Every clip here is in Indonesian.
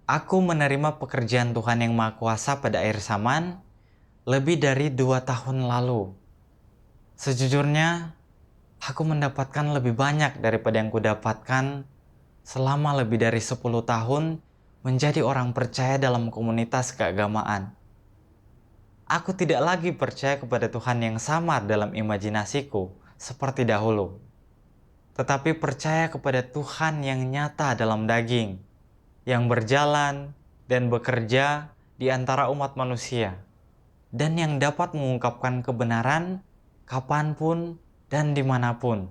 Aku menerima pekerjaan Tuhan Yang Maha Kuasa pada akhir zaman lebih dari 2 tahun lalu. Sejujurnya, aku mendapatkan lebih banyak daripada yang kudapatkan selama lebih dari 10 tahun menjadi orang percaya dalam komunitas keagamaan. Aku tidak lagi percaya kepada Tuhan yang samar dalam imajinasiku seperti dahulu, tetapi percaya kepada Tuhan yang nyata dalam daging, yang berjalan dan bekerja di antara umat manusia, dan yang dapat mengungkapkan kebenaran kapanpun dan dimanapun.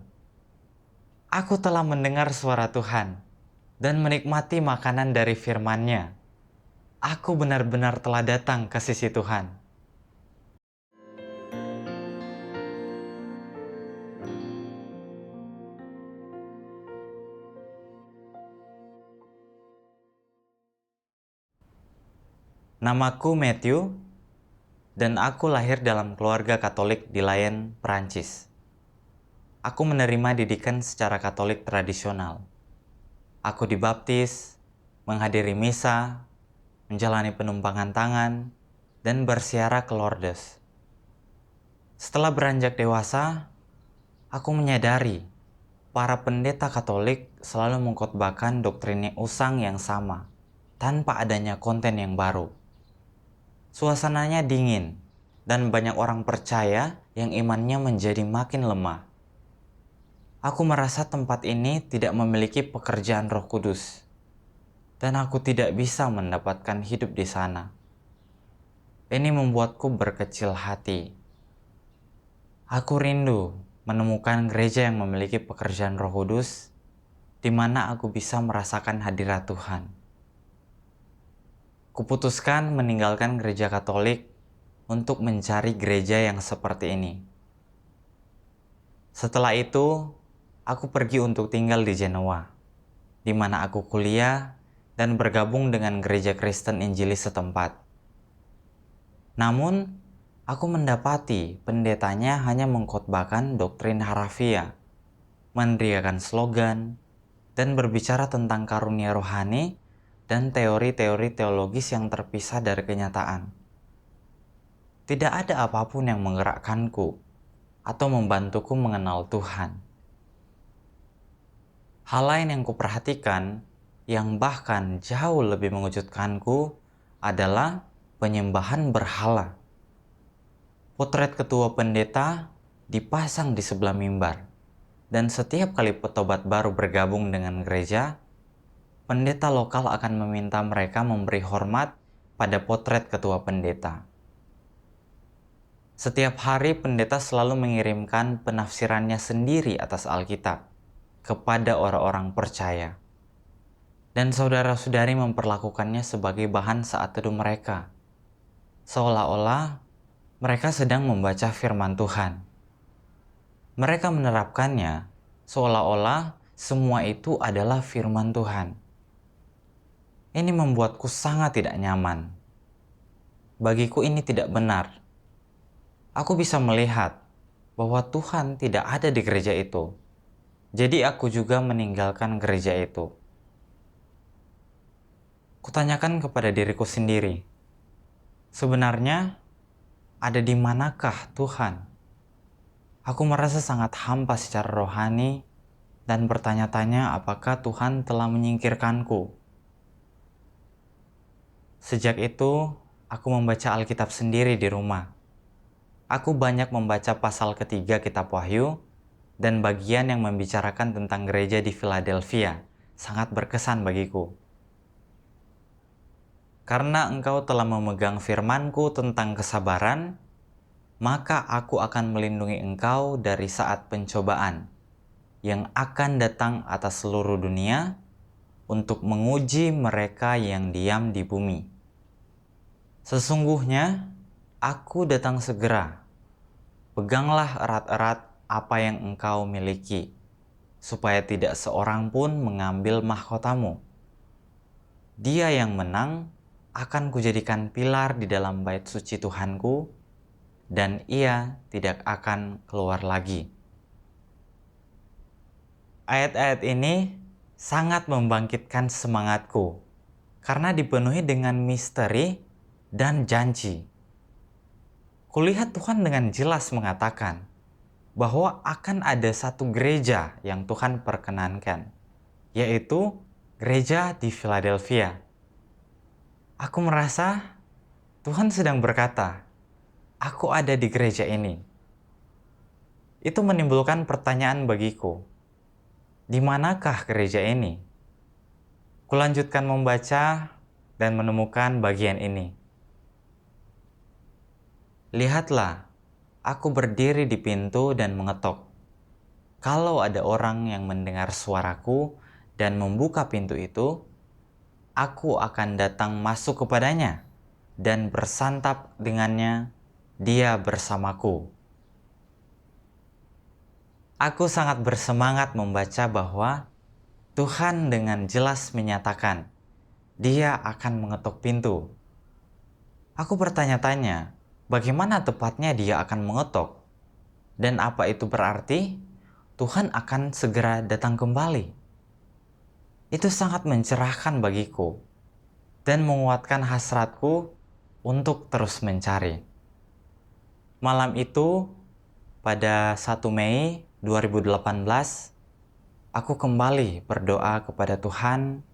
Aku telah mendengar suara Tuhan dan menikmati makanan dari firman-Nya. Aku benar-benar telah datang ke sisi Tuhan. Namaku Matthew, dan aku lahir dalam keluarga Katolik di Lyon, Prancis. Aku menerima didikan secara Katolik tradisional. Aku dibaptis, menghadiri misa, menjalani penumpangan tangan, dan bersiara ke Lourdes. Setelah beranjak dewasa, aku menyadari para pendeta Katolik selalu mengkhotbahkan doktrin usang yang sama, tanpa adanya konten yang baru. Suasananya dingin, dan banyak orang percaya yang imannya menjadi makin lemah. Aku merasa tempat ini tidak memiliki pekerjaan Roh Kudus, dan aku tidak bisa mendapatkan hidup di sana. Ini membuatku berkecil hati. Aku rindu menemukan gereja yang memiliki pekerjaan Roh Kudus, di mana aku bisa merasakan hadirat Tuhan. Kuputuskan meninggalkan gereja Katolik untuk mencari gereja yang seperti ini. Setelah itu, aku pergi untuk tinggal di Genoa, di mana aku kuliah dan bergabung dengan gereja Kristen Injilis setempat. Namun, aku mendapati pendetanya hanya mengkhotbahkan doktrin harafiah, meneriakan slogan, dan berbicara tentang karunia rohani dan teori-teori teologis yang terpisah dari kenyataan. Tidak ada apapun yang menggerakkanku atau membantuku mengenal Tuhan. Hal lain yang kuperhatikan yang bahkan jauh lebih mengejutkanku adalah penyembahan berhala. Potret ketua pendeta dipasang di sebelah mimbar, dan setiap kali petobat baru bergabung dengan gereja, pendeta lokal akan meminta mereka memberi hormat pada potret ketua pendeta. Setiap hari pendeta selalu mengirimkan penafsirannya sendiri atas Alkitab kepada orang-orang percaya. Dan saudara-saudari memperlakukannya sebagai bahan saat teduh mereka, seolah-olah mereka sedang membaca firman Tuhan. Mereka menerapkannya seolah-olah semua itu adalah firman Tuhan. Ini membuatku sangat tidak nyaman. Bagiku ini tidak benar. Aku bisa melihat bahwa Tuhan tidak ada di gereja itu. Jadi aku juga meninggalkan gereja itu. Kutanyakan kepada diriku sendiri, sebenarnya ada di manakah Tuhan? Aku merasa sangat hampa secara rohani dan bertanya-tanya apakah Tuhan telah menyingkirkanku. Sejak itu, aku membaca Alkitab sendiri di rumah. Aku banyak membaca pasal ketiga kitab Wahyu dan bagian yang membicarakan tentang gereja di Philadelphia. Sangat berkesan bagiku. Karena engkau telah memegang firman-Ku tentang kesabaran, maka aku akan melindungi engkau dari saat pencobaan yang akan datang atas seluruh dunia untuk menguji mereka yang diam di bumi. Sesungguhnya, aku datang segera. Peganglah erat-erat apa yang engkau miliki, supaya tidak seorang pun mengambil mahkotamu. Dia yang menang akan kujadikan pilar di dalam bait suci Tuhanku, dan ia tidak akan keluar lagi. Ayat-ayat ini sangat membangkitkan semangatku karena dipenuhi dengan misteri dan janji. Kulihat Tuhan dengan jelas mengatakan bahwa akan ada satu gereja yang Tuhan perkenankan, yaitu gereja di Philadelphia. Aku merasa Tuhan sedang berkata, "Aku ada di gereja ini." Itu menimbulkan pertanyaan bagiku, di manakah gereja ini? Kulanjutkan membaca dan menemukan bagian ini. Lihatlah, aku berdiri di pintu dan mengetok. Kalau ada orang yang mendengar suaraku dan membuka pintu itu, aku akan datang masuk kepadanya dan bersantap dengannya, dia bersamaku. Aku sangat bersemangat membaca bahwa Tuhan dengan jelas menyatakan, Dia akan mengetuk pintu. Aku bertanya-tanya, bagaimana tepatnya Dia akan mengetuk? Dan apa itu berarti? Tuhan akan segera datang kembali. Itu sangat mencerahkan bagiku dan menguatkan hasratku untuk terus mencari. Malam itu, pada 1 Mei 2018, aku kembali berdoa kepada Tuhan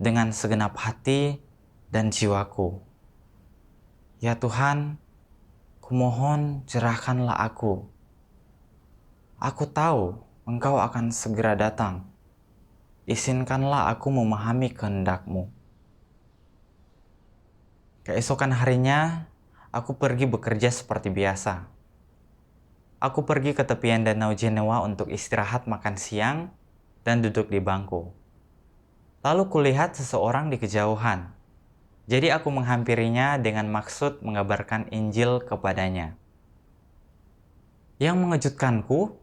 dengan segenap hati dan jiwaku. Ya Tuhan, kumohon cerahkanlah aku. Aku tahu Engkau akan segera datang. Izinkanlah aku memahami kehendak-Mu. Keesokan harinya, aku pergi bekerja seperti biasa. Aku pergi ke tepian Danau Jenewa untuk istirahat makan siang dan duduk di bangku. Lalu kulihat seseorang di kejauhan. Jadi aku menghampirinya dengan maksud mengabarkan Injil kepadanya. Yang mengejutkanku,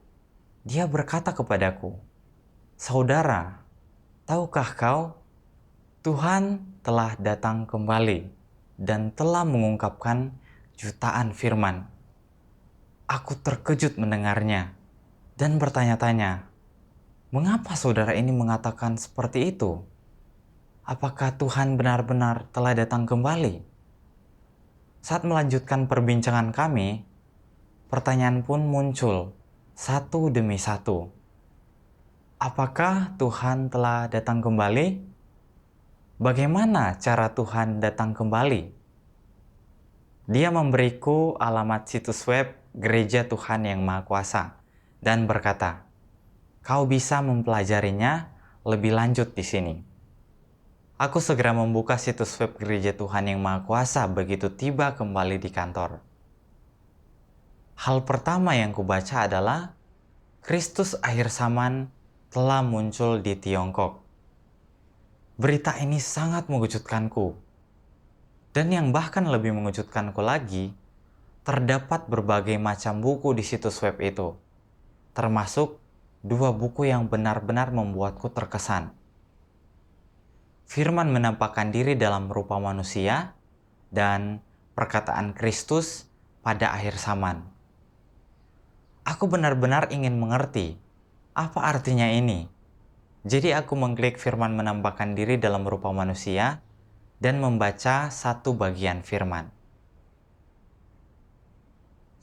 dia berkata kepadaku, "Saudara, tahukah kau, Tuhan telah datang kembali dan telah mengungkapkan jutaan firman." Aku terkejut mendengarnya dan bertanya-tanya, mengapa saudara ini mengatakan seperti itu? Apakah Tuhan benar-benar telah datang kembali? Saat melanjutkan perbincangan kami, pertanyaan pun muncul satu demi satu. Apakah Tuhan telah datang kembali? Bagaimana cara Tuhan datang kembali? Dia memberiku alamat situs web Gereja Tuhan Yang Maha Kuasa dan berkata, "Kau bisa mempelajarinya lebih lanjut di sini." Aku segera membuka situs web Gereja Tuhan Yang Maha Kuasa begitu tiba kembali di kantor. Hal pertama yang kubaca adalah Kristus akhir zaman telah muncul di Tiongkok. Berita ini sangat mengejutkanku. Dan yang bahkan lebih mengejutkanku lagi, terdapat berbagai macam buku di situs web itu, termasuk 2 buku yang benar-benar membuatku terkesan. Firman menampakkan diri dalam rupa manusia dan perkataan Kristus pada akhir zaman. Aku benar-benar ingin mengerti apa artinya ini. Jadi aku mengklik firman menampakkan diri dalam rupa manusia dan membaca satu bagian firman.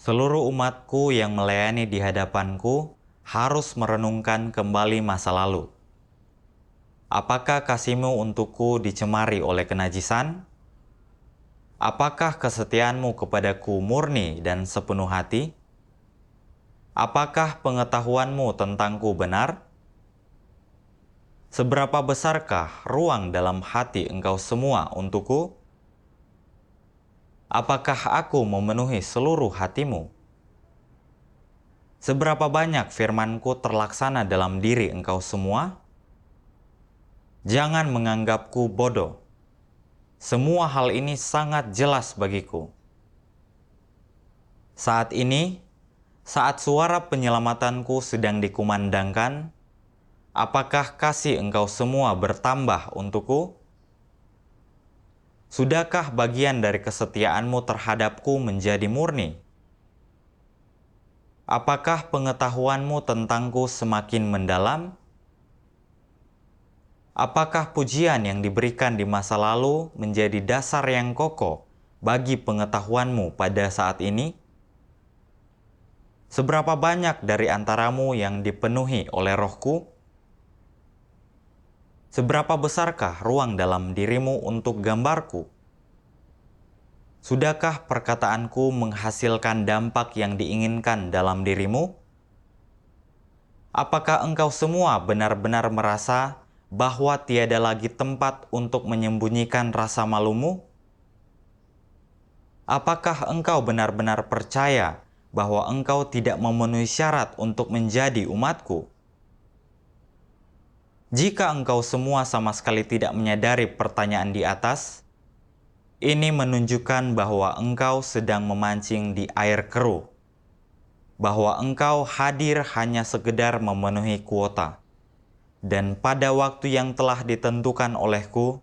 Seluruh umatku yang melayani di hadapanku harus merenungkan kembali masa lalu. Apakah kasih-Mu untukku dicemari oleh kenajisan? Apakah kesetiaan-Mu kepadaku murni dan sepenuh hati? Apakah pengetahuan-Mu tentangku benar? Seberapa besarkah ruang dalam hati Engkau semua untukku? Apakah aku memenuhi seluruh hati-Mu? Seberapa banyak firman-Ku terlaksana dalam diri Engkau semua? Jangan menganggapku bodoh. Semua hal ini sangat jelas bagiku. Saat ini, saat suara penyelamatanku sedang dikumandangkan, apakah kasih Engkau semua bertambah untukku? Sudahkah bagian dari kesetiaan-Mu terhadapku menjadi murni? Apakah pengetahuan-Mu tentangku semakin mendalam? Apakah pujian yang diberikan di masa lalu menjadi dasar yang kokoh bagi pengetahuanmu pada saat ini? Seberapa banyak dari antaramu yang dipenuhi oleh Rohku? Seberapa besarkah ruang dalam dirimu untuk gambarku? Sudahkah perkataanku menghasilkan dampak yang diinginkan dalam dirimu? Apakah engkau semua benar-benar merasa bahwa tiada lagi tempat untuk menyembunyikan rasa malumu? Apakah engkau benar-benar percaya bahwa engkau tidak memenuhi syarat untuk menjadi umatku? Jika engkau semua sama sekali tidak menyadari pertanyaan di atas, ini menunjukkan bahwa engkau sedang memancing di air keruh, bahwa engkau hadir hanya sekedar memenuhi kuota. Dan pada waktu yang telah ditentukan olehku,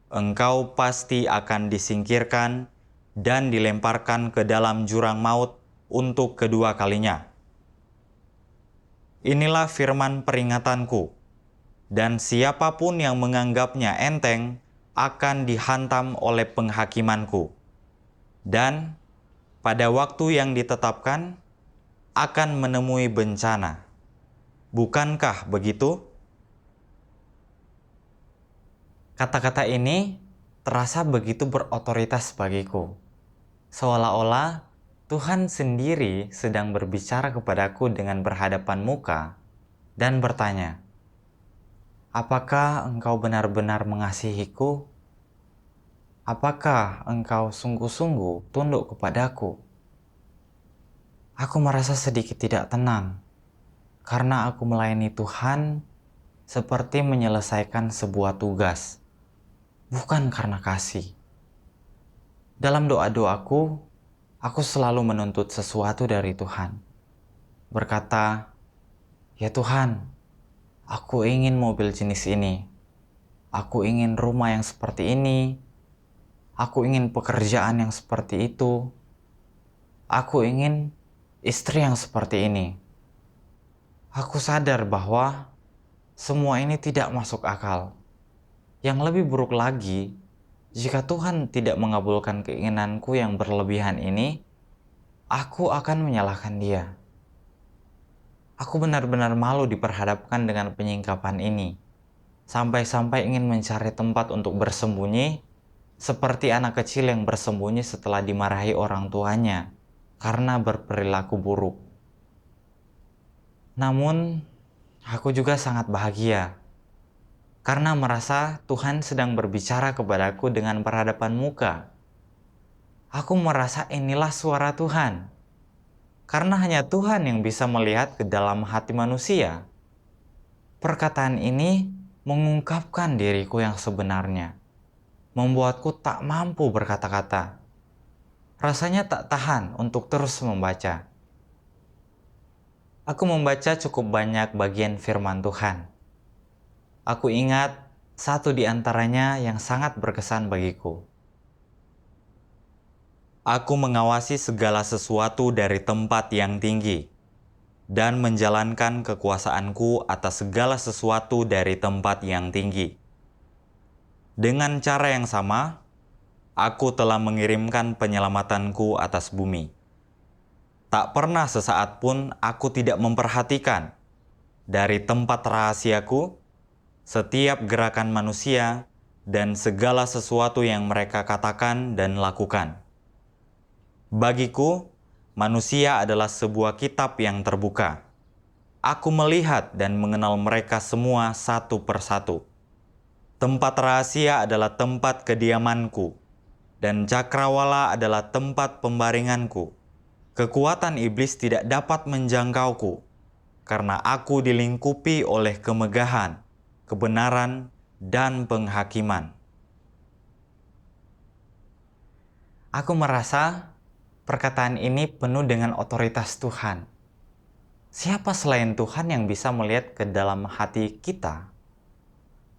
engkau pasti akan disingkirkan dan dilemparkan ke dalam jurang maut untuk kedua kalinya. Inilah firman peringatanku, dan siapapun yang menganggapnya enteng akan dihantam oleh penghakimanku. Dan pada waktu yang ditetapkan akan menemui bencana. Bukankah begitu? Kata-kata ini terasa begitu berotoritas bagiku. Seolah-olah Tuhan sendiri sedang berbicara kepadaku dengan berhadapan muka dan bertanya, "Apakah engkau benar-benar mengasihiku? Apakah engkau sungguh-sungguh tunduk kepadaku?" Aku merasa sedikit tidak tenang karena aku melayani Tuhan seperti menyelesaikan sebuah tugas, bukan karena kasih. Dalam doa-doaku, aku selalu menuntut sesuatu dari Tuhan. Berkata, "Ya Tuhan, aku ingin mobil jenis ini. Aku ingin rumah yang seperti ini. Aku ingin pekerjaan yang seperti itu. Aku ingin istri yang seperti ini." Aku sadar bahwa semua ini tidak masuk akal. Yang lebih buruk lagi, jika Tuhan tidak mengabulkan keinginanku yang berlebihan ini, aku akan menyalahkan Dia. Aku benar-benar malu diperhadapkan dengan penyingkapan ini, sampai-sampai ingin mencari tempat untuk bersembunyi, seperti anak kecil yang bersembunyi setelah dimarahi orang tuanya karena berperilaku buruk. Namun, aku juga sangat bahagia karena merasa Tuhan sedang berbicara kepadaku dengan berhadapan muka. Aku merasa inilah suara Tuhan, karena hanya Tuhan yang bisa melihat ke dalam hati manusia. Perkataan ini mengungkapkan diriku yang sebenarnya, membuatku tak mampu berkata-kata. Rasanya tak tahan untuk terus membaca. Aku membaca cukup banyak bagian firman Tuhan. Aku ingat satu di antaranya yang sangat berkesan bagiku. Aku mengawasi segala sesuatu dari tempat yang tinggi dan menjalankan kekuasaanku atas segala sesuatu dari tempat yang tinggi. Dengan cara yang sama, aku telah mengirimkan penyelamatanku atas bumi. Tak pernah sesaat pun aku tidak memperhatikan dari tempat rahasiaku setiap gerakan manusia dan segala sesuatu yang mereka katakan dan lakukan. Bagiku, manusia adalah sebuah kitab yang terbuka. Aku melihat dan mengenal mereka semua satu persatu. Tempat rahasia adalah tempat kediamanku, dan cakrawala adalah tempat pembaringanku. Kekuatan iblis tidak dapat menjangkauku, karena aku dilingkupi oleh kemegahan, kebenaran, dan penghakiman. Aku merasa perkataan ini penuh dengan otoritas Tuhan. Siapa selain Tuhan yang bisa melihat ke dalam hati kita?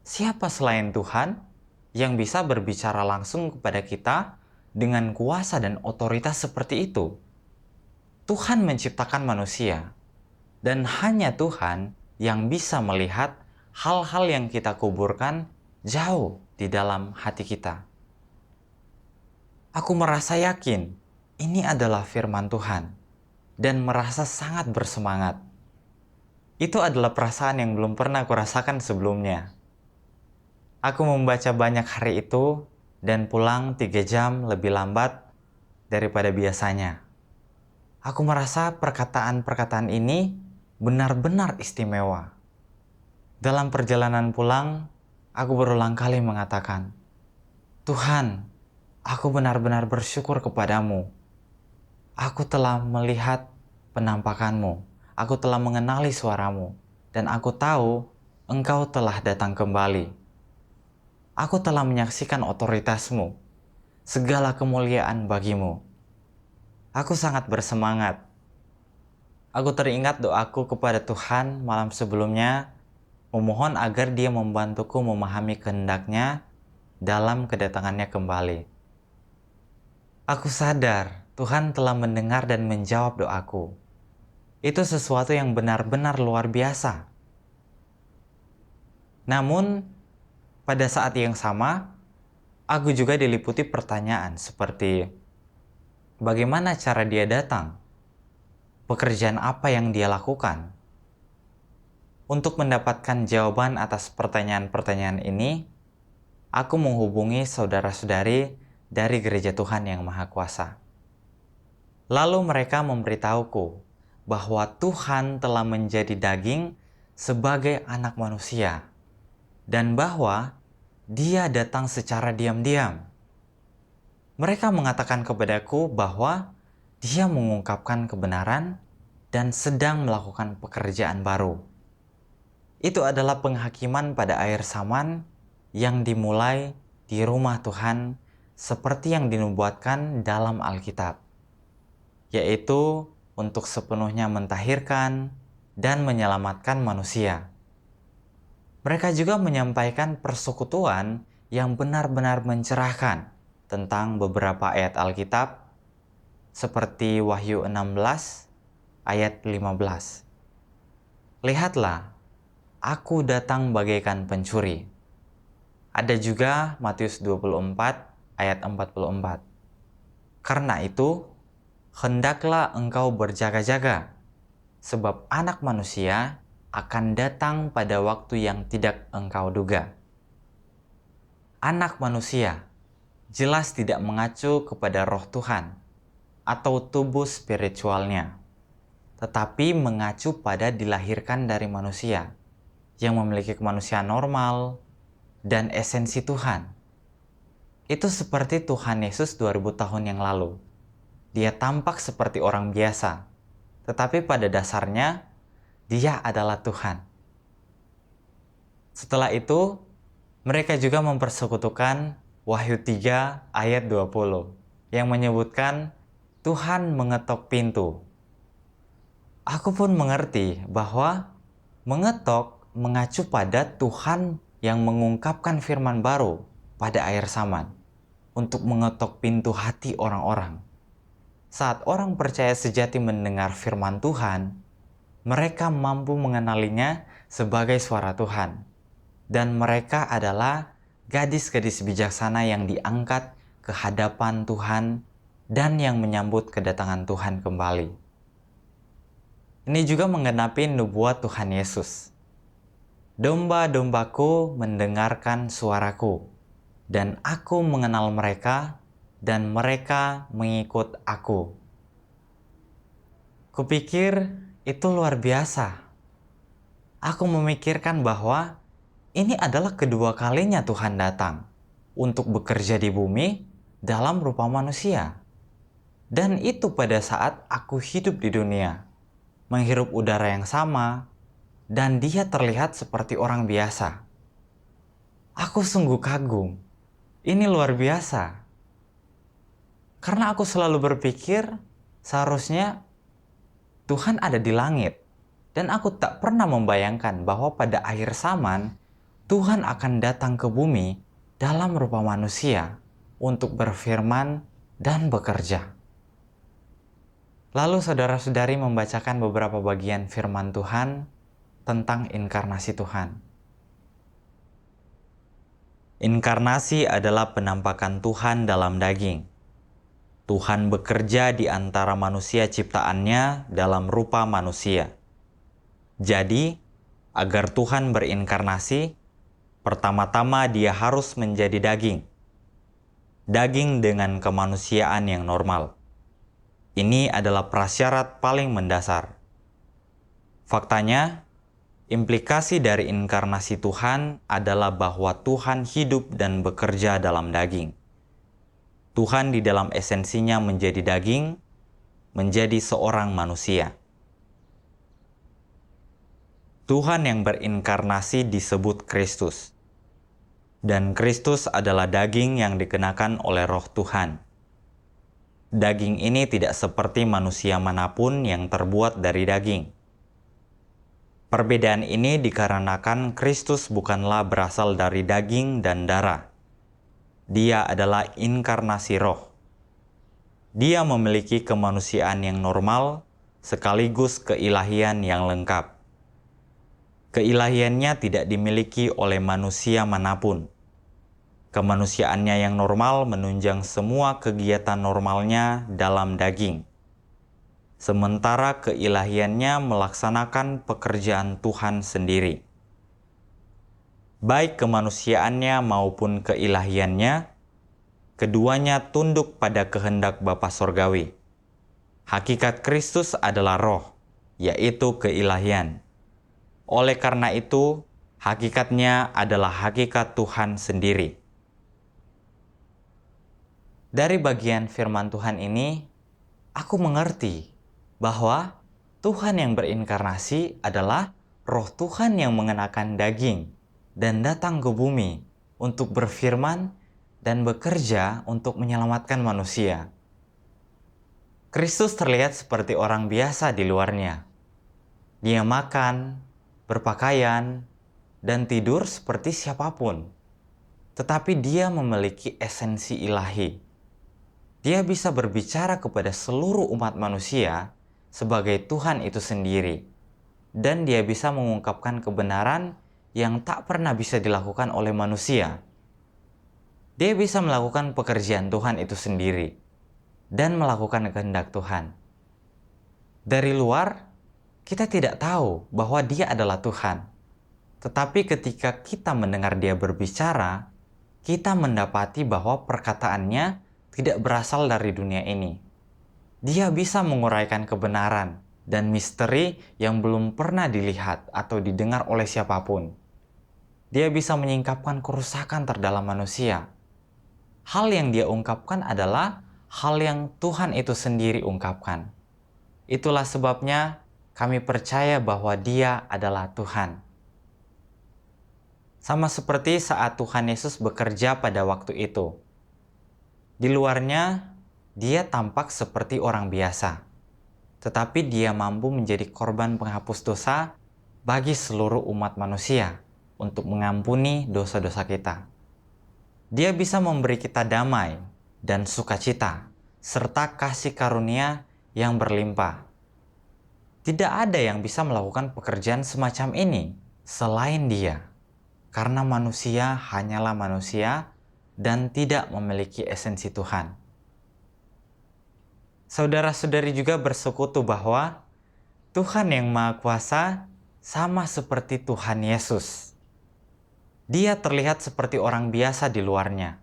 Siapa selain Tuhan yang bisa berbicara langsung kepada kita dengan kuasa dan otoritas seperti itu? Tuhan menciptakan manusia, dan hanya Tuhan yang bisa melihat hal-hal yang kita kuburkan jauh di dalam hati kita. Aku merasa yakin ini adalah firman Tuhan dan merasa sangat bersemangat. Itu adalah perasaan yang belum pernah kurasakan sebelumnya. Aku membaca banyak hari itu dan pulang 3 jam lebih lambat daripada biasanya. Aku merasa perkataan-perkataan ini benar-benar istimewa. Dalam perjalanan pulang, aku berulang kali mengatakan, "Tuhan, aku benar-benar bersyukur kepadamu. Aku telah melihat penampakan-Mu. Aku telah mengenali suara-Mu. Dan aku tahu Engkau telah datang kembali. Aku telah menyaksikan otoritas-Mu. Segala kemuliaan bagi-Mu." Aku sangat bersemangat. Aku teringat doaku kepada Tuhan malam sebelumnya, memohon agar Dia membantuku memahami kehendak-Nya dalam kedatangannya kembali. Aku sadar Tuhan telah mendengar dan menjawab doaku. Itu sesuatu yang benar-benar luar biasa. Namun, pada saat yang sama, aku juga diliputi pertanyaan seperti, bagaimana cara Dia datang? Pekerjaan apa yang Dia lakukan? Untuk mendapatkan jawaban atas pertanyaan-pertanyaan ini, aku menghubungi saudara-saudari dari Gereja Tuhan Yang Maha Kuasa. Lalu mereka memberitahuku bahwa Tuhan telah menjadi daging sebagai anak manusia dan bahwa Dia datang secara diam-diam. Mereka mengatakan kepadaku bahwa Dia mengungkapkan kebenaran dan sedang melakukan pekerjaan baru. Itu adalah penghakiman pada akhir zaman yang dimulai di rumah Tuhan seperti yang dinubuatkan dalam Alkitab, yaitu untuk sepenuhnya mentahirkan dan menyelamatkan manusia. Mereka juga menyampaikan persekutuan yang benar-benar mencerahkan tentang beberapa ayat Alkitab seperti Wahyu 16 ayat 15. Lihatlah, aku datang bagaikan pencuri. Ada juga Matius 24 ayat 44. Karena itu, hendaklah engkau berjaga-jaga, sebab Anak Manusia akan datang pada waktu yang tidak engkau duga. Anak Manusia jelas tidak mengacu kepada roh Tuhan atau tubuh spiritualnya, tetapi mengacu pada dilahirkan dari manusia yang memiliki kemanusiaan normal dan esensi Tuhan. Itu seperti Tuhan Yesus 2000 tahun yang lalu. Dia tampak seperti orang biasa, tetapi pada dasarnya Dia adalah Tuhan. Setelah itu, mereka juga mempersekutukan Wahyu 3 ayat 20 yang menyebutkan Tuhan mengetok pintu. Aku pun mengerti bahwa mengetok mengacu pada Tuhan yang mengungkapkan firman baru pada akhir zaman untuk mengetok pintu hati orang-orang. Saat orang percaya sejati mendengar firman Tuhan, mereka mampu mengenalinya sebagai suara Tuhan. Dan mereka adalah gadis-gadis bijaksana yang diangkat ke hadapan Tuhan dan yang menyambut kedatangan Tuhan kembali. Ini juga menggenapi nubuat Tuhan Yesus. Domba-dombaku mendengarkan suaraku, dan aku mengenal mereka, dan mereka mengikut aku. Kupikir itu luar biasa. Aku memikirkan bahwa ini adalah kedua kalinya Tuhan datang untuk bekerja di bumi dalam rupa manusia. Dan itu pada saat aku hidup di dunia, menghirup udara yang sama, dan Dia terlihat seperti orang biasa. Aku sungguh kagum. Ini luar biasa. Karena aku selalu berpikir seharusnya Tuhan ada di langit. Dan aku tak pernah membayangkan bahwa pada akhir zaman Tuhan akan datang ke bumi dalam rupa manusia untuk berfirman dan bekerja. Lalu saudara-saudari membacakan beberapa bagian firman Tuhan tentang inkarnasi Tuhan. Inkarnasi adalah penampakan Tuhan dalam daging. Tuhan bekerja di antara manusia ciptaannya dalam rupa manusia. Jadi, agar Tuhan berinkarnasi, pertama-tama Dia harus menjadi daging. Daging dengan kemanusiaan yang normal. Ini adalah prasyarat paling mendasar. Faktanya, implikasi dari inkarnasi Tuhan adalah bahwa Tuhan hidup dan bekerja dalam daging. Tuhan di dalam esensinya menjadi daging, menjadi seorang manusia. Tuhan yang berinkarnasi disebut Kristus. Dan Kristus adalah daging yang dikenakan oleh Roh Tuhan. Daging ini tidak seperti manusia manapun yang terbuat dari daging. Perbedaan ini dikarenakan Kristus bukanlah berasal dari daging dan darah. Dia adalah inkarnasi roh. Dia memiliki kemanusiaan yang normal sekaligus keilahian yang lengkap. Keilahiannya tidak dimiliki oleh manusia manapun. Kemanusiaannya yang normal menunjang semua kegiatan normalnya dalam daging. Sementara keilahiannya melaksanakan pekerjaan Tuhan sendiri. Baik kemanusiaannya maupun keilahiannya, keduanya tunduk pada kehendak Bapa Sorgawi. Hakikat Kristus adalah roh, yaitu keilahian. Oleh karena itu, hakikatnya adalah hakikat Tuhan sendiri. Dari bagian firman Tuhan ini, aku mengerti bahwa Tuhan yang berinkarnasi adalah Roh Tuhan yang mengenakan daging dan datang ke bumi untuk berfirman dan bekerja untuk menyelamatkan manusia. Kristus terlihat seperti orang biasa di luarnya. Dia makan, berpakaian, dan tidur seperti siapapun. Tetapi dia memiliki esensi ilahi. Dia bisa berbicara kepada seluruh umat manusia sebagai Tuhan itu sendiri. Dan dia bisa mengungkapkan kebenaran yang tak pernah bisa dilakukan oleh manusia. Dia bisa melakukan pekerjaan Tuhan itu sendiri dan melakukan kehendak Tuhan. Dari luar, kita tidak tahu bahwa dia adalah Tuhan. Tetapi ketika kita mendengar dia berbicara, kita mendapati bahwa perkataannya tidak berasal dari dunia ini. Dia bisa menguraikan kebenaran dan misteri yang belum pernah dilihat atau didengar oleh siapapun. Dia bisa menyingkapkan kerusakan terdalam manusia. Hal yang dia ungkapkan adalah hal yang Tuhan itu sendiri ungkapkan. Itulah sebabnya kami percaya bahwa dia adalah Tuhan. Sama seperti saat Tuhan Yesus bekerja pada waktu itu. Di luarnya, dia tampak seperti orang biasa. Tetapi dia mampu menjadi korban penghapus dosa bagi seluruh umat manusia untuk mengampuni dosa-dosa kita. Dia bisa memberi kita damai dan sukacita, serta kasih karunia yang berlimpah. Tidak ada yang bisa melakukan pekerjaan semacam ini selain dia, karena manusia hanyalah manusia dan tidak memiliki esensi Tuhan. Saudara-saudari juga bersekutu bahwa Tuhan yang Maha Kuasa sama seperti Tuhan Yesus. Dia terlihat seperti orang biasa di luarnya,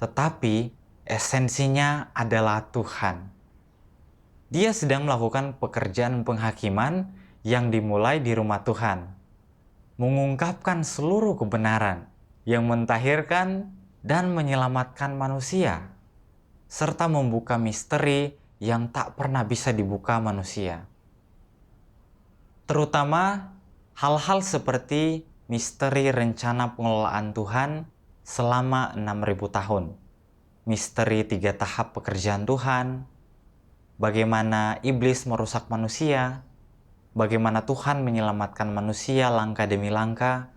tetapi esensinya adalah Tuhan. Dia sedang melakukan pekerjaan penghakiman yang dimulai di rumah Tuhan, mengungkapkan seluruh kebenaran yang mentahirkan dan menyelamatkan manusia, serta membuka misteri yang tak pernah bisa dibuka manusia. Terutama hal-hal seperti misteri rencana pengelolaan Tuhan selama 6.000 tahun, misteri 3 tahap pekerjaan Tuhan, bagaimana iblis merusak manusia, bagaimana Tuhan menyelamatkan manusia langkah demi langkah,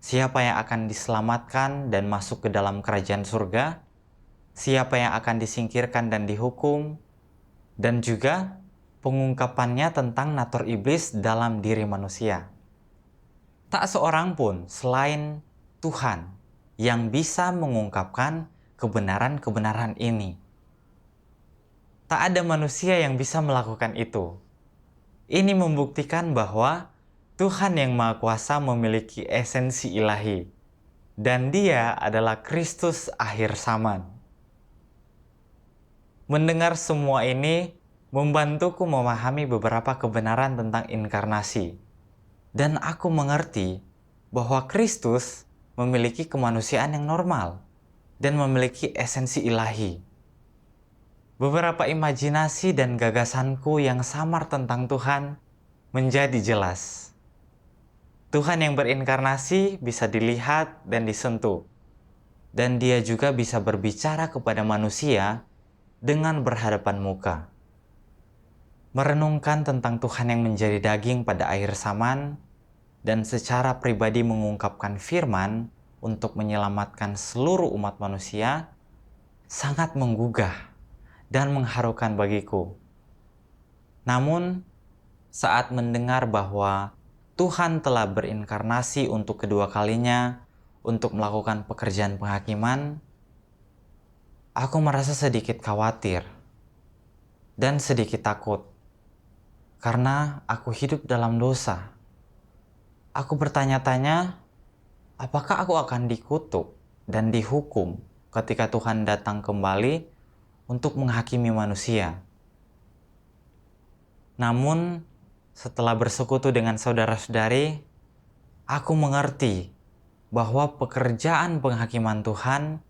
siapa yang akan diselamatkan dan masuk ke dalam kerajaan surga, siapa yang akan disingkirkan dan dihukum, dan juga pengungkapannya tentang natur iblis dalam diri manusia. Tak seorang pun selain Tuhan yang bisa mengungkapkan kebenaran-kebenaran ini. Tak ada manusia yang bisa melakukan itu. Ini membuktikan bahwa Tuhan yang Maha Kuasa memiliki esensi ilahi, dan Dia adalah Kristus akhir zaman. Mendengar semua ini membantuku memahami beberapa kebenaran tentang inkarnasi, dan aku mengerti bahwa Kristus memiliki kemanusiaan yang normal dan memiliki esensi ilahi. Beberapa imajinasi dan gagasanku yang samar tentang Tuhan menjadi jelas. Tuhan yang berinkarnasi bisa dilihat dan disentuh, dan Dia juga bisa berbicara kepada manusia dengan berhadapan muka. Merenungkan tentang Tuhan yang menjadi daging pada akhir zaman dan secara pribadi mengungkapkan firman untuk menyelamatkan seluruh umat manusia sangat menggugah dan mengharukan bagiku. Namun, saat mendengar bahwa Tuhan telah berinkarnasi untuk kedua kalinya untuk melakukan pekerjaan penghakiman, aku merasa sedikit khawatir dan sedikit takut karena aku hidup dalam dosa. Aku bertanya-tanya, apakah aku akan dikutuk dan dihukum ketika Tuhan datang kembali untuk menghakimi manusia? Namun, setelah bersekutu dengan saudara-saudari, aku mengerti bahwa pekerjaan penghakiman Tuhan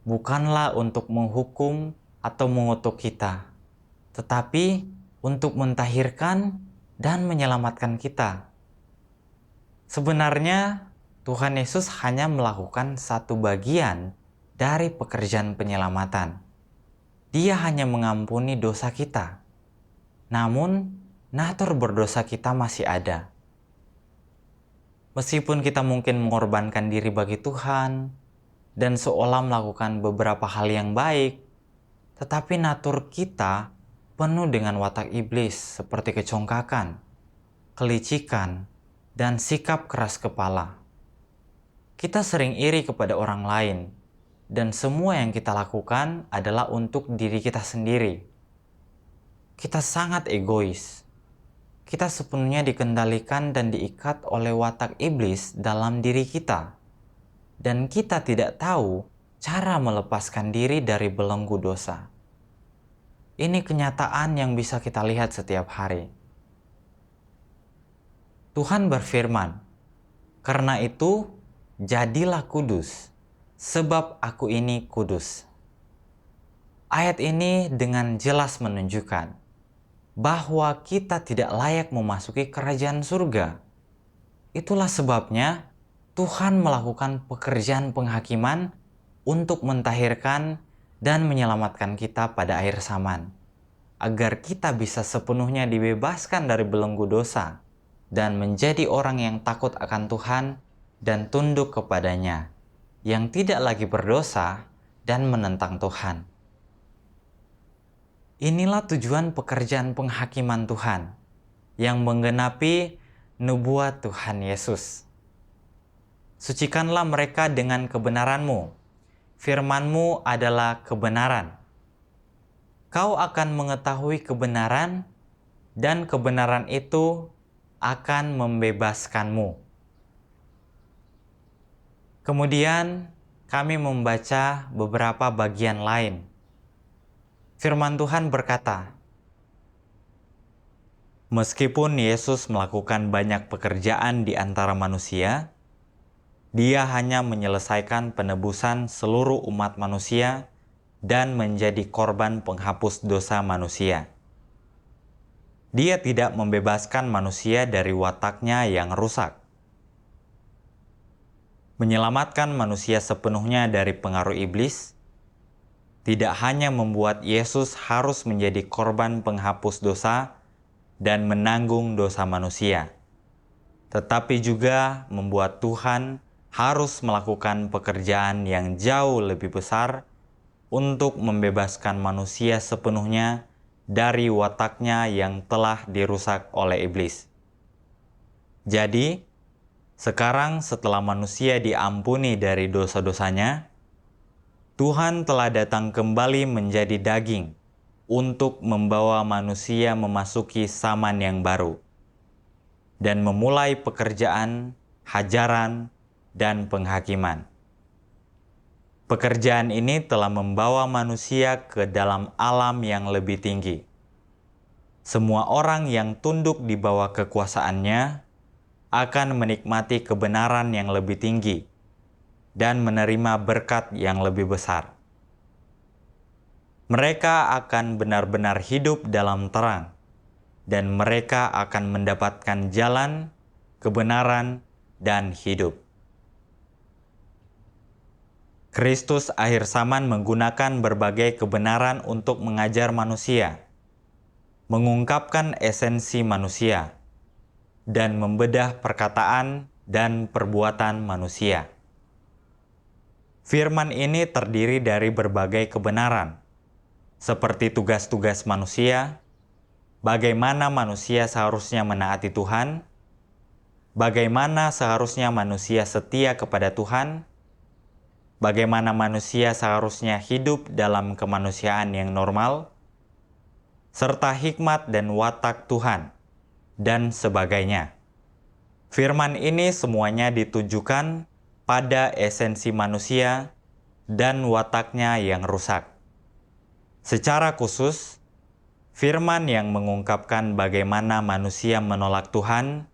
bukanlah untuk menghukum atau mengutuk kita, tetapi untuk mentahirkan dan menyelamatkan kita. Sebenarnya, Tuhan Yesus hanya melakukan satu bagian dari pekerjaan penyelamatan. Dia hanya mengampuni dosa kita. Namun, natur berdosa kita masih ada. Meskipun kita mungkin mengorbankan diri bagi Tuhan dan seolah melakukan beberapa hal yang baik, tetapi natur kita penuh dengan watak iblis seperti kecongkakan, kelicikan, dan sikap keras kepala. Kita sering iri kepada orang lain, dan semua yang kita lakukan adalah untuk diri kita sendiri. Kita sangat egois. Kita sepenuhnya dikendalikan dan diikat oleh watak iblis dalam diri kita. Dan kita tidak tahu cara melepaskan diri dari belenggu dosa. Ini kenyataan yang bisa kita lihat setiap hari. Tuhan berfirman, "Karena itu, jadilah kudus, sebab aku ini kudus." Ayat ini dengan jelas menunjukkan bahwa kita tidak layak memasuki kerajaan surga. Itulah sebabnya Tuhan melakukan pekerjaan penghakiman untuk mentahirkan dan menyelamatkan kita pada akhir zaman, agar kita bisa sepenuhnya dibebaskan dari belenggu dosa dan menjadi orang yang takut akan Tuhan dan tunduk kepadanya, yang tidak lagi berdosa dan menentang Tuhan. Inilah tujuan pekerjaan penghakiman Tuhan yang menggenapi nubuat Tuhan Yesus. Sucikanlah mereka dengan kebenaran-Mu. Firman-Mu adalah kebenaran. Kau akan mengetahui kebenaran, dan kebenaran itu akan membebaskanmu. Kemudian kami membaca beberapa bagian lain. Firman Tuhan berkata, "Meskipun Yesus melakukan banyak pekerjaan di antara manusia, Dia hanya menyelesaikan penebusan seluruh umat manusia dan menjadi korban penghapus dosa manusia. Dia tidak membebaskan manusia dari wataknya yang rusak. Menyelamatkan manusia sepenuhnya dari pengaruh iblis tidak hanya membuat Yesus harus menjadi korban penghapus dosa dan menanggung dosa manusia, tetapi juga membuat Tuhan harus melakukan pekerjaan yang jauh lebih besar untuk membebaskan manusia sepenuhnya dari wataknya yang telah dirusak oleh iblis. Jadi, Sekarang setelah manusia diampuni dari dosa-dosanya, Tuhan telah datang kembali menjadi daging untuk membawa manusia memasuki zaman yang baru dan memulai pekerjaan, hajaran, dan penghakiman. Pekerjaan ini telah membawa manusia ke dalam alam yang lebih tinggi. Semua orang yang tunduk di bawah kekuasaannya akan menikmati kebenaran yang lebih tinggi dan menerima berkat yang lebih besar. Mereka akan benar-benar hidup dalam terang, dan mereka akan mendapatkan jalan, kebenaran, dan hidup. Kristus akhir zaman menggunakan berbagai kebenaran untuk mengajar manusia, mengungkapkan esensi manusia, dan membedah perkataan dan perbuatan manusia. Firman ini terdiri dari berbagai kebenaran, seperti tugas-tugas manusia, bagaimana manusia seharusnya menaati Tuhan, bagaimana seharusnya manusia setia kepada Tuhan, bagaimana manusia seharusnya hidup dalam kemanusiaan yang normal, serta hikmat dan watak Tuhan, dan sebagainya. Firman ini semuanya ditujukan pada esensi manusia dan wataknya yang rusak. Secara khusus, firman yang mengungkapkan bagaimana manusia menolak Tuhan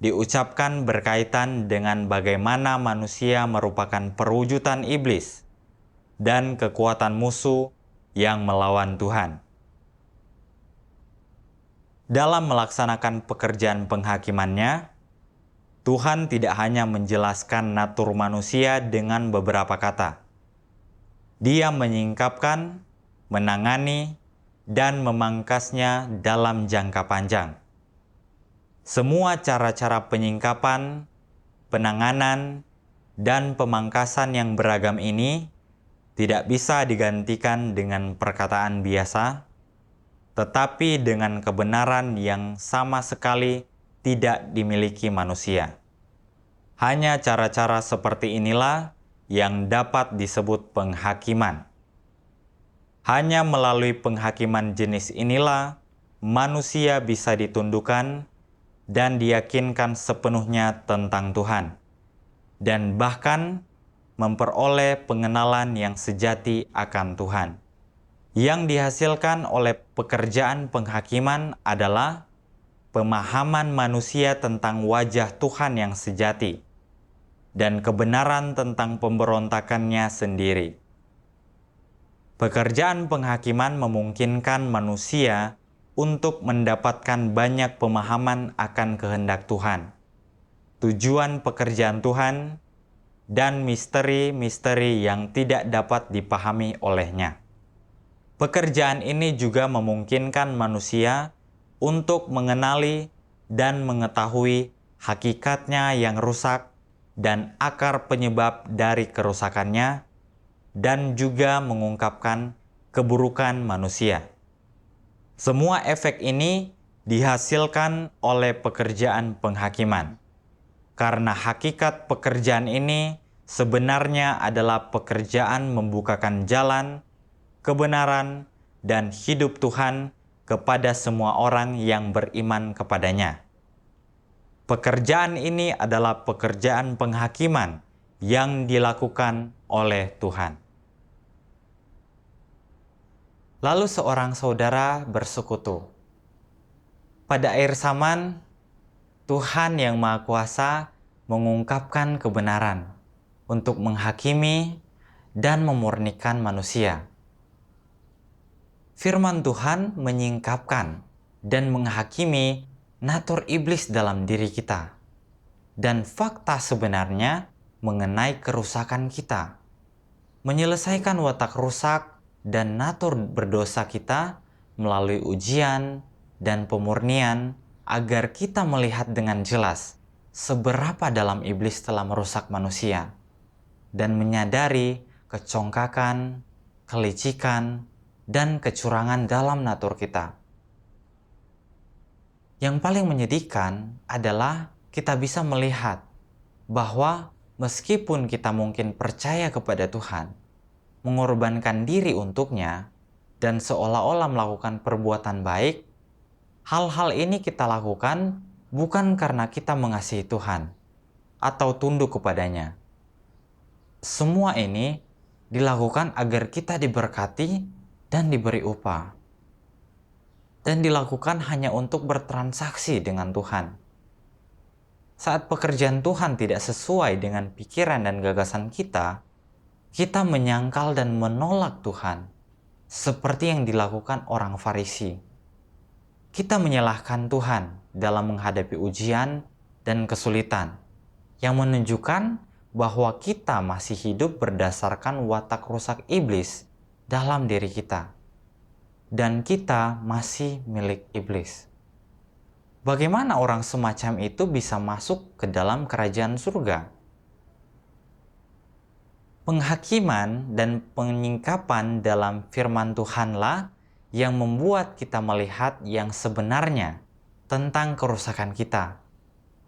diucapkan berkaitan dengan bagaimana manusia merupakan perwujudan iblis dan kekuatan musuh yang melawan Tuhan. Dalam melaksanakan pekerjaan penghakimannya, Tuhan tidak hanya menjelaskan natur manusia dengan beberapa kata. Dia menyingkapkan, menangani, dan memangkasnya dalam jangka panjang. Semua cara-cara penyingkapan, penanganan, dan pemangkasan yang beragam ini tidak bisa digantikan dengan perkataan biasa, tetapi dengan kebenaran yang sama sekali tidak dimiliki manusia. Hanya cara-cara seperti inilah yang dapat disebut penghakiman. Hanya melalui penghakiman jenis inilah manusia bisa ditundukkan dan diyakinkan sepenuhnya tentang Tuhan, dan bahkan memperoleh pengenalan yang sejati akan Tuhan. Yang dihasilkan oleh pekerjaan penghakiman adalah pemahaman manusia tentang wajah Tuhan yang sejati, dan kebenaran tentang pemberontakannya sendiri. Pekerjaan penghakiman memungkinkan manusia untuk mendapatkan banyak pemahaman akan kehendak Tuhan, tujuan pekerjaan Tuhan, dan misteri-misteri yang tidak dapat dipahami olehnya. Pekerjaan ini juga memungkinkan manusia untuk mengenali dan mengetahui hakikatnya yang rusak dan akar penyebab dari kerusakannya, dan juga mengungkapkan keburukan manusia. Semua efek ini dihasilkan oleh pekerjaan penghakiman, karena hakikat pekerjaan ini sebenarnya adalah pekerjaan membukakan jalan, kebenaran, dan hidup Tuhan kepada semua orang yang beriman kepadanya. Pekerjaan ini adalah pekerjaan penghakiman yang dilakukan oleh Tuhan. Lalu seorang saudara bersekutu. Pada akhir zaman, Tuhan yang Maha Kuasa mengungkapkan kebenaran untuk menghakimi dan memurnikan manusia. Firman Tuhan menyingkapkan dan menghakimi natur iblis dalam diri kita dan fakta sebenarnya mengenai kerusakan kita, menyelesaikan watak rusak dan natur berdosa kita melalui ujian dan pemurnian agar kita melihat dengan jelas seberapa dalam iblis telah merusak manusia dan menyadari kecongkakan, kelicikan, dan kecurangan dalam natur kita. Yang paling menyedihkan adalah kita bisa melihat bahwa meskipun kita mungkin percaya kepada Tuhan, mengorbankan diri untuknya, dan seolah-olah melakukan perbuatan baik, hal-hal ini kita lakukan bukan karena kita mengasihi Tuhan atau tunduk kepadanya. Semua ini dilakukan agar kita diberkati dan diberi upah. Dan dilakukan hanya untuk bertransaksi dengan Tuhan. Saat pekerjaan Tuhan tidak sesuai dengan pikiran dan gagasan kita menyangkal dan menolak Tuhan, seperti yang dilakukan orang Farisi. Kita menyalahkan Tuhan dalam menghadapi ujian dan kesulitan, yang menunjukkan bahwa kita masih hidup berdasarkan watak rusak iblis dalam diri kita. Dan kita masih milik iblis. Bagaimana orang semacam itu bisa masuk ke dalam kerajaan surga? Penghakiman dan penyingkapan dalam firman Tuhanlah yang membuat kita melihat yang sebenarnya tentang kerusakan kita,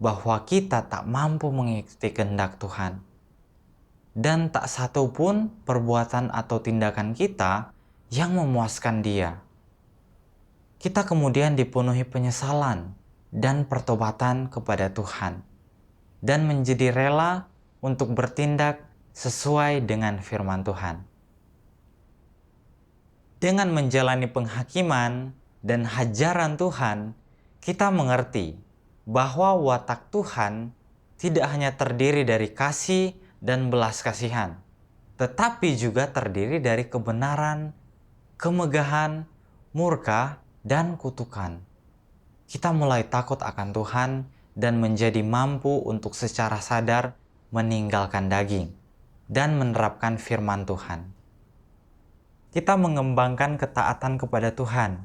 bahwa kita tak mampu mengikuti kehendak Tuhan. Dan tak satu pun perbuatan atau tindakan kita yang memuaskan Dia. Kita kemudian dipenuhi penyesalan dan pertobatan kepada Tuhan, dan menjadi rela untuk bertindak sesuai dengan firman Tuhan. Dengan menjalani penghakiman dan hajaran Tuhan, kita mengerti bahwa watak Tuhan tidak hanya terdiri dari kasih dan belas kasihan, tetapi juga terdiri dari kebenaran, kemegahan, murka, dan kutukan. Kita mulai takut akan Tuhan dan menjadi mampu untuk secara sadar meninggalkan daging dan menerapkan firman Tuhan. Kita mengembangkan ketaatan kepada Tuhan,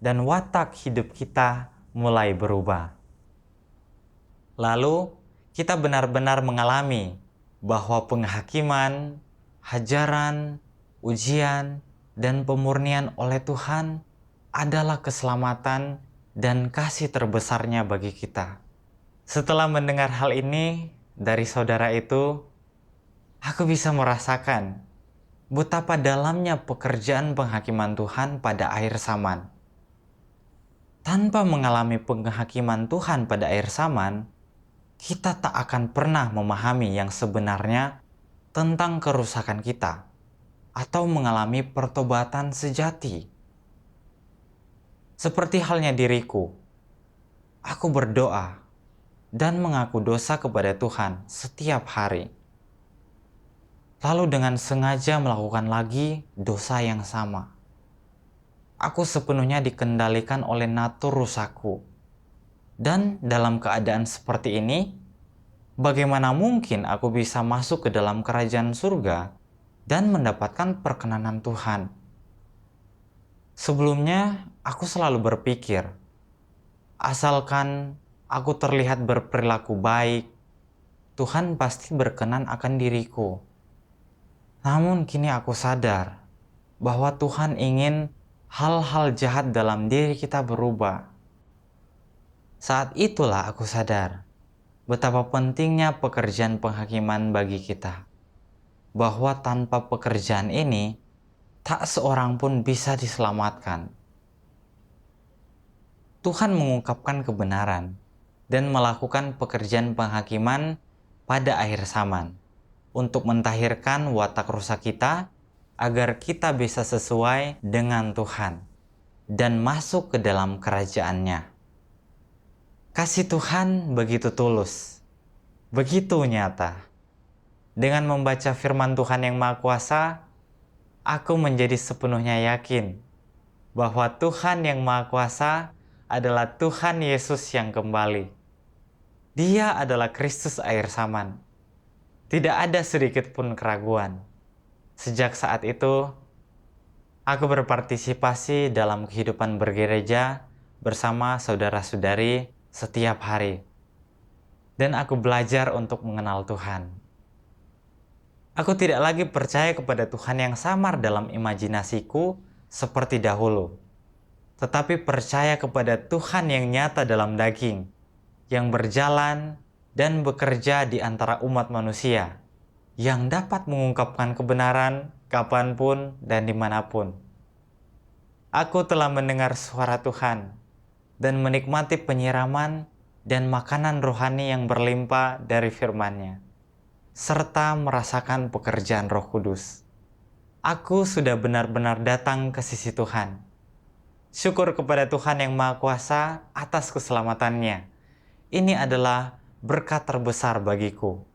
dan watak hidup kita mulai berubah. Lalu, kita benar-benar mengalami bahwa penghakiman, hajaran, ujian, dan pemurnian oleh Tuhan adalah keselamatan dan kasih terbesarnya bagi kita. Setelah mendengar hal ini dari saudara itu, aku bisa merasakan betapa dalamnya pekerjaan penghakiman Tuhan pada akhir zaman. Tanpa mengalami penghakiman Tuhan pada akhir zaman, kita tak akan pernah memahami yang sebenarnya tentang kerusakan kita atau mengalami pertobatan sejati. Seperti halnya diriku, aku berdoa dan mengaku dosa kepada Tuhan setiap hari. Lalu dengan sengaja melakukan lagi dosa yang sama. Aku sepenuhnya dikendalikan oleh natur rusakku. Dan dalam keadaan seperti ini, bagaimana mungkin aku bisa masuk ke dalam kerajaan surga dan mendapatkan perkenanan Tuhan? Sebelumnya, aku selalu berpikir, asalkan aku terlihat berperilaku baik, Tuhan pasti berkenan akan diriku. Namun kini aku sadar bahwa Tuhan ingin hal-hal jahat dalam diri kita berubah. Saat itulah aku sadar betapa pentingnya pekerjaan penghakiman bagi kita. Bahwa tanpa pekerjaan ini, tak seorang pun bisa diselamatkan. Tuhan mengungkapkan kebenaran dan melakukan pekerjaan penghakiman pada akhir zaman untuk mentahirkan watak rusak kita agar kita bisa sesuai dengan Tuhan dan masuk ke dalam kerajaan-Nya. Kasih Tuhan begitu tulus, begitu nyata. Dengan membaca firman Tuhan yang Maha Kuasa, aku menjadi sepenuhnya yakin bahwa Tuhan yang Maha Kuasa adalah Tuhan Yesus yang kembali. Dia adalah Kristus akhir zaman. Tidak ada sedikit pun keraguan. Sejak saat itu, aku berpartisipasi dalam kehidupan bergereja bersama saudara-saudari setiap hari. Dan aku belajar untuk mengenal Tuhan. Aku tidak lagi percaya kepada Tuhan yang samar dalam imajinasiku seperti dahulu, tetapi percaya kepada Tuhan yang nyata dalam daging, yang berjalan dan bekerja di antara umat manusia yang dapat mengungkapkan kebenaran kapanpun dan dimanapun. Aku telah mendengar suara Tuhan dan menikmati penyiraman dan makanan rohani yang berlimpah dari firman-Nya, serta merasakan pekerjaan Roh Kudus. Aku sudah benar-benar datang ke sisi Tuhan. Syukur kepada Tuhan yang Maha Kuasa atas keselamatannya. Ini adalah berkat terbesar bagiku.